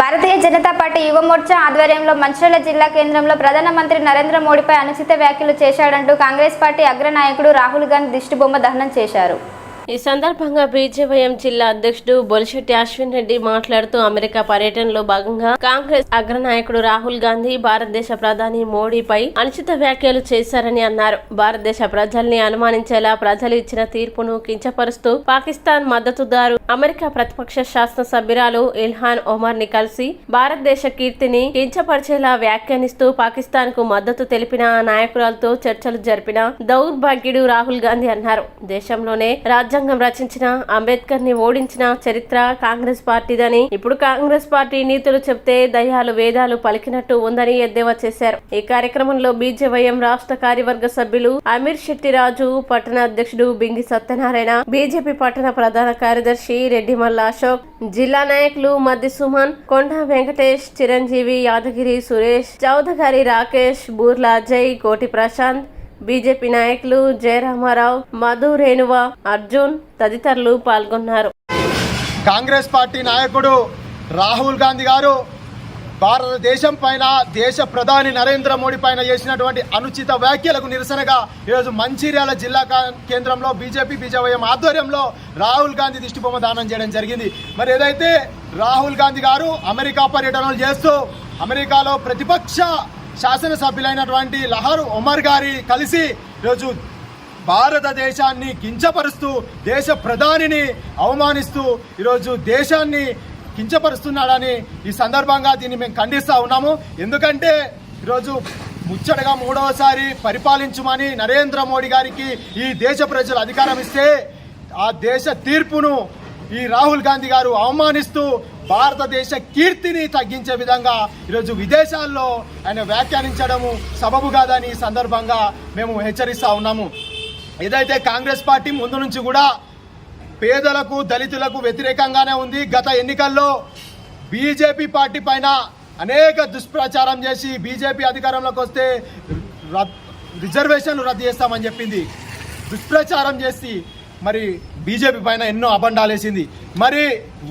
Bharatiya Janata party యువ మోర్చా ఆధ్వర్యంలో మంచిర్యాల జిల్లా కేంద్రంలో ప్రధానమంత్రి నరేంద్ర మోడీపై అనుచిత వ్యాఖ్యలు చేశాడంటూ కాంగ్రెస్ పార్టీ అగ్రనాయకుడు రాహుల్ గాంధీ దిష్టిబొమ్మ దహనం చేశారు. ఈ సందర్భంగా బీజేవైఎం జిల్లా అధ్యక్షుడు బొలిశెట్టి అశ్విన్ రెడ్డి మాట్లాడుతూ అమెరికా పర్యటనలో భాగంగా కాంగ్రెస్ అగ్రనాయకుడు రాహుల్ గాంధీ భారతదేశ ప్రధాని మోడీపై అనుచిత వ్యాఖ్యలు చేశారని అన్నారు. భారతదేశ ప్రజల్ని అనుమానించేలా ప్రజలు ఇచ్చిన తీర్పును కించపరుస్తూ పాకిస్తాన్ మద్దతుదారు అమెరికా ప్రతిపక్ష శాసనసభ్యురాలు ఇల్హాన్ ఒమర్ ని కలిసి భారతదేశ కీర్తిని కించపరిచేలా వ్యాఖ్యానిస్తూ పాకిస్తాన్ కు మద్దతు తెలిపిన ఆ నాయకురాలతో చర్చలు జరిపిన దౌర్భాగ్యుడు రాహుల్ గాంధీ అన్నారు. దేశంలోనే రాజ్యాంగం రచించిన అంబేద్కర్ ని ఓడించిన చరిత్ర కాంగ్రెస్ పార్టీదని, ఇప్పుడు కాంగ్రెస్ పార్టీ నీతులు చెప్తే దయ్యాలు వేదాలు పలికినట్టు ఉందని ఎద్దేవా చేశారు. ఈ కార్యక్రమంలో బీజేవైఎం రాష్ట్ర కార్యవర్గ సభ్యులు అమీర్ శెట్టి రాజు, పట్టణ అధ్యక్షుడు బింగి సత్యనారాయణ, బీజేపీ పట్టణ ప్రధాన కార్యదర్శి రెడ్డిమల్ల అశోక్, జిల్లా నాయకులు మద్ది సుమన్, కొండ వెంకటేష్, చిరంజీవి, యాదగిరి సురేష్, చౌదగారి రాకేష్, బూర్లా అజయ్, కోటి ప్రశాంత్, బీజేపీ నాయకులు జయరామారావు, మధు రేణువ, అర్జున్ తదితరులు పాల్గొన్నారు. కాంగ్రెస్ పార్టీ నాయకుడు రాహుల్ గాంధీ గారు భారతదేశం పైన, దేశ ప్రధాని నరేంద్ర మోడీ పైన చేసినటువంటి అనుచిత వ్యాఖ్యలకు నిరసనగా ఈరోజు మంచిర్యాల జిల్లా కేంద్రంలో బీజేవైఎం ఆధ్వర్యంలో రాహుల్ గాంధీ దిష్టిబొమ్మ దానం చేయడం జరిగింది. మరి ఏదైతే రాహుల్ గాంధీ గారు అమెరికా పర్యటనలు చేస్తూ అమెరికాలో ప్రతిపక్ష శాసనసభ్యులైనటువంటి ఇల్హాన్ ఒమర్ గారి కలిసి ఈరోజు భారతదేశాన్ని కించపరుస్తూ, దేశ ప్రధానిని అవమానిస్తూ ఈరోజు దేశాన్ని కించపరుస్తున్నాడని ఈ సందర్భంగా దీన్ని మేము ఖండిస్తూ ఉన్నాము. ఎందుకంటే ఈరోజు ముచ్చటగా మూడవసారి పరిపాలించమని నరేంద్ర మోడీ గారికి ఈ దేశ ప్రజలు అధికారం ఇస్తే ఆ దేశ తీర్పును ఈ రాహుల్ గాంధీ గారు అవమానిస్తూ భారతదేశ కీర్తిని తగ్గించే విధంగా ఈరోజు విదేశాల్లో ఆయన వ్యాఖ్యానించడము సబబు కాదని ఈ సందర్భంగా మేము హెచ్చరిస్తూ ఉన్నాము. ఏదైతే కాంగ్రెస్ పార్టీ ముందు నుంచి కూడా పేదలకు, దళితులకు వ్యతిరేకంగానే ఉంది. గత ఎన్నికల్లో బీజేపీ పార్టీ పైన అనేక దుష్ప్రచారం చేసి బీజేపీ అధికారంలోకి వస్తే రిజర్వేషన్లు రద్దు చేస్తామని చెప్పింది. దుష్ప్రచారం చేసి మరి బీజేపీ పైన ఎన్నో అబండాలేసింది. మరి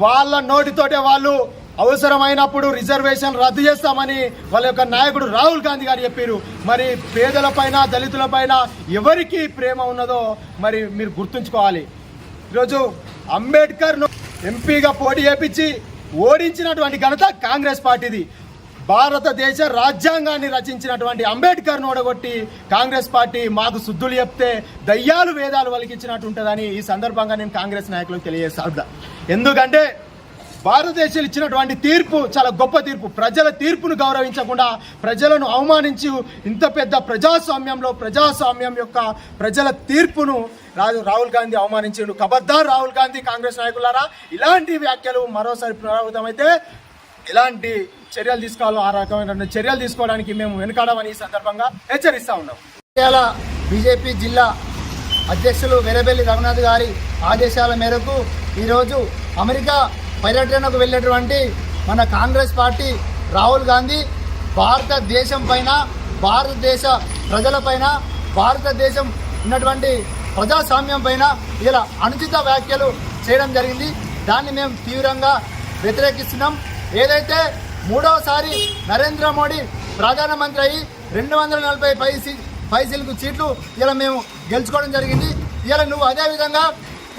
వాళ్ళ నోటితోటే వాళ్ళు అవసరమైనప్పుడు రిజర్వేషన్ రద్దు చేస్తామని వాళ్ళ యొక్క నాయకుడు రాహుల్ గాంధీ గారు చెప్పారు. మరి పేదలపైన, దళితులపైన ఎవరికి ప్రేమ ఉన్నదో మరి మీరు గుర్తుంచుకోవాలి. ఈరోజు అంబేద్కర్ను ఎంపీగా పోటీ చేపించి ఓడించినటువంటి ఘనత కాంగ్రెస్ పార్టీది. భారతదేశ రాజ్యాంగాన్ని రచించినటువంటి అంబేద్కర్ను ఓడగొట్టి కాంగ్రెస్ పార్టీ మాకు శుద్ధులు చెప్తే దయ్యాలు వేదాలు వలికించినట్టు ఉంటుందని ఈ సందర్భంగా నేను కాంగ్రెస్ నాయకులకు తెలియజేస్తా. ఎందుకంటే భారతదేశంలో ఇచ్చినటువంటి తీర్పు చాలా గొప్ప తీర్పు. ప్రజల తీర్పును గౌరవించకుండా ప్రజలను అవమానించి ఇంత పెద్ద ప్రజాస్వామ్యం యొక్క ప్రజల తీర్పును రాహుల్ గాంధీ అవమానించిండు. ఖబర్దార్ రాహుల్ గాంధీ, కాంగ్రెస్ నాయకులారా, ఇలాంటి వ్యాఖ్యలు మరోసారి పునరావృతమైతే ఎలాంటి చర్యలు తీసుకోవాలో ఆ రకమైన చర్యలు తీసుకోవడానికి మేము వెనుకాడమని ఈ సందర్భంగా హెచ్చరిస్తా ఉన్నాం. బీజేపీ జిల్లా అధ్యక్షులు వెరబెల్లి రఘునాథ్ గారి ఆదేశాల మేరకు ఈరోజు అమెరికా పర్యటనకు వెళ్ళినటువంటి మన కాంగ్రెస్ పార్టీ రాహుల్ గాంధీ భారతదేశం పైన, భారతదేశ ప్రజలపైన, భారతదేశం ఉన్నటువంటి ప్రజాస్వామ్యం పైన ఇలా అనుచిత వ్యాఖ్యలు చేయడం జరిగింది. దాన్ని మేము తీవ్రంగా వ్యతిరేకిస్తున్నాం. ఏదైతే మూడవసారి నరేంద్ర మోడీ ప్రధానమంత్రి అయ్యి 240 సీట్లు ఇలా మేము గెలుచుకోవడం జరిగింది. ఇలా నువ్వు అదేవిధంగా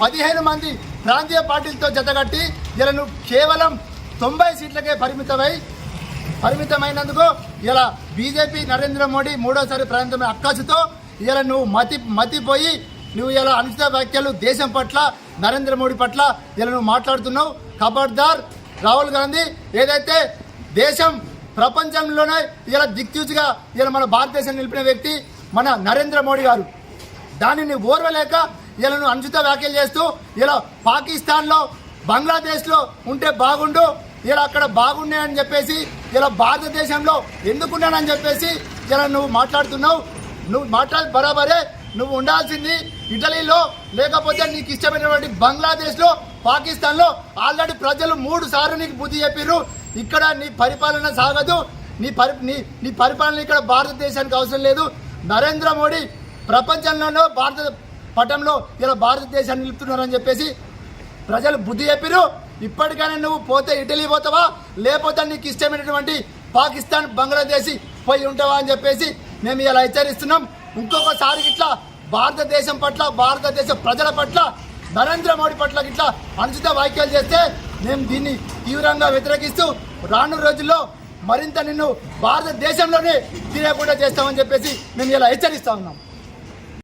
15 మంది ప్రాంతీయ పార్టీలతో జతగట్టి ఇలా నువ్వు కేవలం 90 సీట్లకే పరిమితమైనందుకు ఇలా బీజేపీ నరేంద్ర మోడీ మూడోసారి ప్రధానమంత్రి అక్కసుతో ఇలా నువ్వు మతిపోయి నువ్వు ఇలా అనుచిత వ్యాఖ్యలు దేశం పట్ల, నరేంద్ర మోడీ పట్ల ఇలా నువ్వు మాట్లాడుతున్నావు. ఖబర్దార్ రాహుల్ గాంధీ. ఏదైతే దేశం ప్రపంచంలోనే ఇలా దిక్చూచిగా ఇలా మన భారతదేశం నిలిపిన వ్యక్తి మన నరేంద్ర మోడీ గారు. దానిని ఓర్వలేక ఇలా నువ్వు అనుచిత వ్యాఖ్యలు చేస్తూ ఇలా పాకిస్తాన్లో, బంగ్లాదేశ్లో ఉంటే బాగుండు, ఇలా అక్కడ బాగున్నాయని చెప్పేసి ఇలా భారతదేశంలో ఎందుకున్నానని చెప్పేసి ఇలా నువ్వు మాట్లాడుతున్నావు. నువ్వు మాట్లాడి బరాబరే. నువ్వు ఉండాల్సింది ఇటలీలో, లేకపోతే నీకు ఇష్టమైనటువంటి బంగ్లాదేశ్లో, పాకిస్తాన్లో. ఆల్రెడీ ప్రజలు 3 సార్లు నీకు బుద్ధి చెప్పిర్రు. ఇక్కడ నీ పరిపాలన సాగదు. నీ పరిపాలన ఇక్కడ భారతదేశానికి అవసరం లేదు. నరేంద్ర మోడీ ప్రపంచంలోనూ భారత పటంలో ఇలా భారతదేశాన్ని నిలుపుతున్నారని చెప్పేసి ప్రజలు బుద్ధి చెప్పిరు. ఇప్పటికైనా నువ్వు పోతే ఇటలీ పోతావా, లేకపోతే నీకు ఇష్టమైనటువంటి పాకిస్తాన్, బంగ్లాదేశ్ పోయి ఉంటావా అని చెప్పేసి మేము ఇలా హెచ్చరిస్తున్నాం. ఇంకొకసారి ఇట్లా భారతదేశం పట్ల, భారతదేశ ప్రజల పట్ల, నరేంద్ర మోడీ పట్ల ఇట్లా అనుచిత వ్యాఖ్యలు చేస్తే మేము దీన్ని తీవ్రంగా వ్యతిరేకిస్తూ రానున్న రోజుల్లో మరింత నిన్ను భారతదేశంలోనే తినకుండా చేస్తామని చెప్పేసి మేము ఇలా హెచ్చరిస్తా ఉన్నాం.